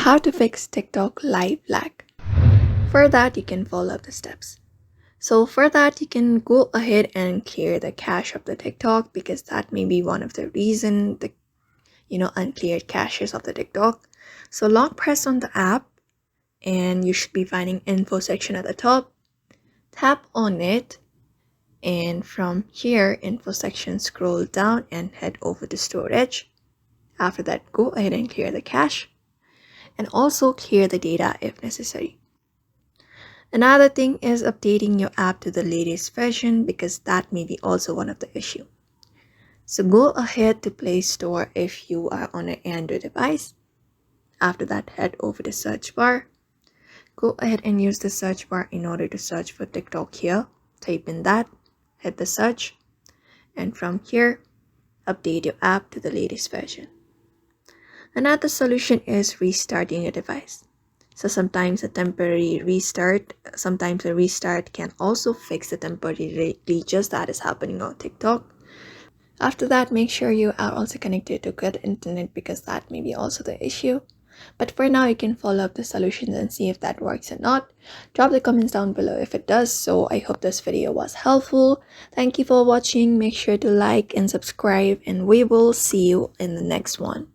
how to fix TikTok live lag. For that, you can follow up the steps. So for that, you can go ahead and clear the cache of the TikTok because that may be one of the reason the uncleared caches of the TikTok. So long press on the app and you should be finding info section at the top. Tap on it and from here info section scroll down and head over to storage. After that, go ahead and clear the cache and also clear the data if necessary. Another thing is updating your app to the latest version because that may be also one of the issue. So go ahead to Play Store if you are on an Android device. After that, head over to search bar. Go ahead and use the search bar in order to search for TikTok here. Type in that, hit the search, and from here, update your app to the latest version. Another solution is restarting your device. So sometimes a temporary restart, sometimes a restart can also fix the temporary glitches that is happening on TikTok. After that, make sure you are also connected to good internet because that may be also the issue. But for now, you can follow up the solutions and see if that works or not. Drop the comments down below if it does. So I hope this video was helpful. Thank you for watching. Make sure to like and subscribe and we will see you in the next one.